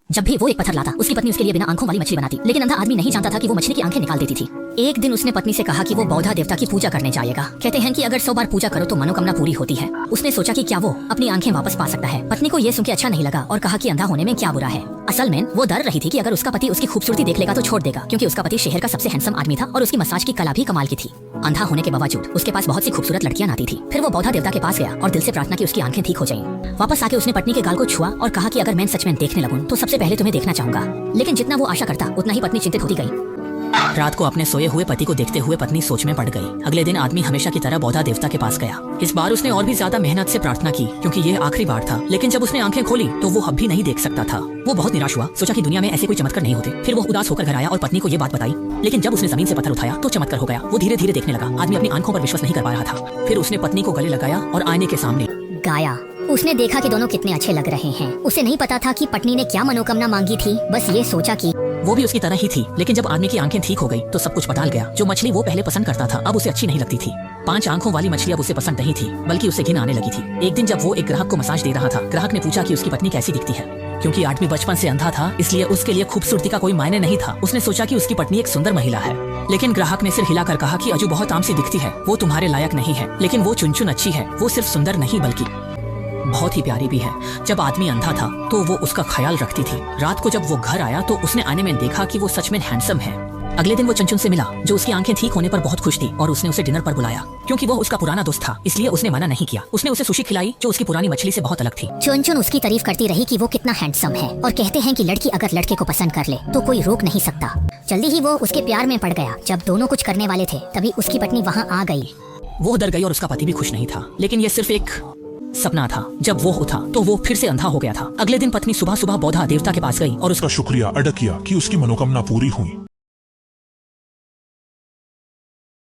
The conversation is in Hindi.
जब भी वो एक पत्थर लाता उसकी पत्नी उसके लिए बिना आंखों वाली मछली बनाती, लेकिन अंधा आदमी नहीं जानता था कि वो मछली की आंखें निकाल देती थी। एक दिन उसने पत्नी से कहा कि वो बौद्धा देवता की पूजा करने जाएगा। कहते हैं कि अगर 100 बार पूजा करो तो मनोकामना पूरी होती है। उसने सोचा कि क्या वो अपनी आंखें वापस पा सकता है। पत्नी को ये सुन के अच्छा नहीं लगा और कहा कि अंधा होने में क्या बुरा है। असल में वो डर रही थी कि अगर उसका पति उसकी खूबसूरती देख लेगा तो छोड़ देगा, क्योंकि उसका पति शहर का सबसे हैंडसम आदमी था और उसकी मसाज की कला भी कमाल की थी। अंधा होने के बावजूद उसके पास बहुत सी खूबसूरत लड़कियां आती थी। फिर वो बौद्धा देवता के पास गया और दिल से प्रार्थना की उसकी आंखें ठीक हो जाएं। वापस आके उसने पत्नी के गाल को छुआ और कहा कि अगर मैं सच में देखने लगूं तो सबसे पहले तुम्हें देखना चाहूंगा। लेकिन जितना वो आशा करता उतना ही पत्नी चिंतित होती गई। रात को अपने सोए हुए पति को देखते हुए पत्नी सोच में पड़ गई। अगले दिन आदमी हमेशा की तरह बौद्धा देवता के पास गया। इस बार उसने और भी ज्यादा मेहनत से प्रार्थना की, क्योंकि ये आखिरी बार था। लेकिन जब उसने आंखें खोली तो वो अब भी नहीं देख सकता था। वो बहुत निराश हुआ, सोचा कि दुनिया में ऐसे कोई चमत्कार नहीं होते। फिर वो उदास होकर घर आया और पत्नी को ये बात बताई। लेकिन जब उसने जमीन से पत्थर उठाया तो चमत्कार हो गया। वो धीरे धीरे देखने लगा। आदमी अपनी आंखों पर विश्वास नहीं कर पा रहा था। फिर उसने पत्नी को गले लगाया और आईने के सामने गाया। उसने देखा कि दोनों कितने अच्छे लग रहे हैं। उसे नहीं पता था कि पत्नी ने क्या मनोकामना मांगी थी, बस ये सोचा कि वो भी उसकी तरह ही थी। लेकिन जब आदमी की आंखें ठीक हो गई तो सब कुछ बदल गया। जो मछली वो पहले पसंद करता था अब उसे अच्छी नहीं लगती थी। 5 आंखों वाली मछली अब उसे पसंद नहीं थी, बल्कि उसे घिन आने लगी थी। एक दिन जब वो एक ग्राहक को मसाज दे रहा था, ग्राहक ने पूछा कि उसकी पत्नी कैसी दिखती है। क्योंकि आदमी बचपन से अंधा था, इसलिए उसके लिए खूबसूरती का कोई मायने नहीं था। उसने सोचा कि उसकी पत्नी एक सुंदर महिला है। लेकिन ग्राहक ने सिर हिलाकर कहा कि अजू बहुत आम सी दिखती है, वो तुम्हारे लायक नहीं है। लेकिन वो चुन अच्छी है। वो सिर्फ सुंदर नहीं बल्कि बहुत ही प्यारी भी है। जब आदमी अंधा था तो वो उसका ख्याल रखती थी। रात को जब वो घर आया तो उसने आने में देखा कि वो सच में हैंडसम है। अगले दिन वो चुनचुन से मिला, जो उसकी आंखें ठीक होने पर बहुत खुश थी, और उसने उसे डिनर पर बुलाया। क्योंकि वो उसका पुराना दोस्त था, इसलिए उसने मना नहीं किया। उसने उसे सुशी खिलाई जो उसकी पुरानी मछली से बहुत अलग थी। चुनचुन उसकी तारीफ करती रही कि वो कितना हैंडसम है, और कहते हैं कि लड़की अगर लड़के को पसंद कर ले तो कोई रोक नहीं सकता। जल्दी ही वो उसके प्यार में पड़ गया। जब दोनों कुछ करने वाले थे तभी उसकी पत्नी वहाँ आ गई। वो डर गई और उसका पति भी खुश नहीं था। लेकिन ये सिर्फ एक सपना था। जब वो उठा तो वो फिर से अंधा हो गया था। अगले दिन पत्नी सुबह सुबह बौद्धा देवता के पास गई और उसका शुक्रिया अदा किया कि उसकी मनोकामना पूरी हुई।